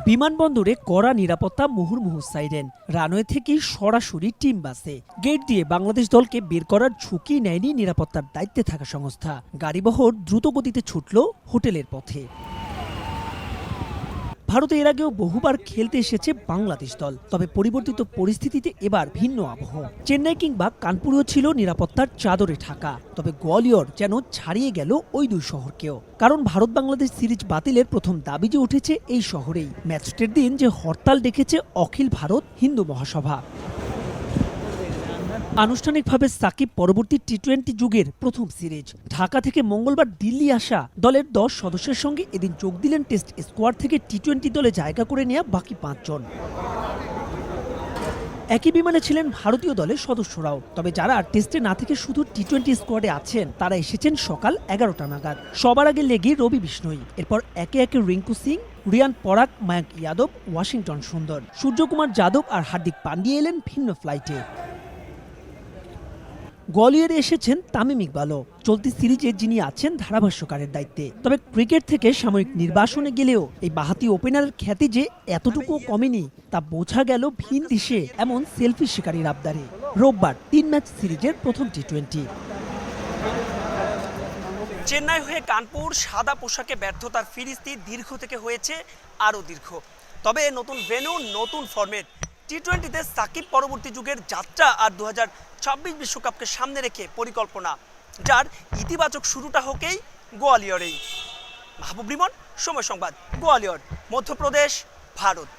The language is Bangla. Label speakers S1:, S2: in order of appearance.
S1: বিমানবন্দরে কড়া নিরাপত্তা, মুহুর্মুহু সাইরেন, রানওয়ে থেকে সরাসরি টিম বাসে গেট দিয়ে বাংলাদেশ দলকে বের করার ঝুঁকি নেয়নি নিরাপত্তার দায়িত্বে থাকা সংস্থা। গাড়িবহর দ্রুত গতিতে ছুটল হোটেলের পথে। ভারতে এর আগেও বহুবার খেলতে এসেছে বাংলাদেশ দল, তবে পরিবর্তিত পরিস্থিতিতে এবার ভিন্ন আবহ। চেন্নাই কিংবা কানপুরেও ছিল নিরাপত্তার চাদরে ঢাকা, তবে গোয়ালিয়র যেন ছাড়িয়ে গেল ওই দুই শহরকেও। কারণ ভারত বাংলাদেশ সিরিজ বাতিলের প্রথম দাবি যে উঠেছে এই শহরেই। ম্যাচটির দিন যে হরতাল ডেকেছে অখিল ভারত হিন্দু মহাসভা। আনুষ্ঠানিকভাবে সাকিব পরবর্তী টি-20 যুগের প্রথম সিরিজ। ঢাকা থেকে মঙ্গলবার দিল্লি আসা দলের 10 সদস্যের সঙ্গে এদিন যোগ দিলেন টেস্ট স্কোয়াড থেকে টি-20 দলে জায়গা করে নেওয়া বাকি 5 জন। একই বিমানে ছিলেন ভারতীয় দলের সদস্যরাও, তবে যারা টেস্টে না থেকে শুধু টি-20 স্কোয়াডে আছেন তারা এসেছেন সকাল 11টা নাগাদ। সবার আগে লেগে রবি বিষ্ণই, এরপর একে একে রিঙ্কু সিং, রিয়ান পরাগ, মায়াঙ্ক যাদব, ওয়াশিংটন সুন্দর, সূর্যকুমার যাদব আর হার্দিক পান্ডিয়া এলেন ভিন্ন ফ্লাইটে। গোয়ালিয়রে এসেছেন তামিম ইকবালও, চলতি সিরিজে যিনি আছেন ধারাভাষ্যকারের দায়িত্বে। তবে ক্রিকেট থেকে সাময়িক নির্বাসনে গেলেও এই বাঁহাতি ওপেনারের খ্যাতি যে এতটুকুও কমেনি তা বোঝা গেল ভিন দেশে এমন সেলফি শিকারীর আবদারে। রোববার 3 ম্যাচ সিরিজের প্রথম টি-20। চেন্নাই হয়ে কানপুর, সাদা পোশাকে ব্যর্থতার ফিরিস্তি দীর্ঘ থেকে হয়েছে আরও দীর্ঘ। তবে নতুন ভেন্যু, নতুন ফরম্যাট, টি-20তে সাকিব পরবর্তী যুগের যাত্রা আর 2026 বিশ্বকাপকে সামনে রেখে পরিকল্পনা, যার ইতিবাচক শুরুটা হোকেই গোয়ালিয়রেই। মাহবুব রিমন, সময় সংবাদ, গোয়ালিয়র, মধ্যপ্রদেশ, ভারত।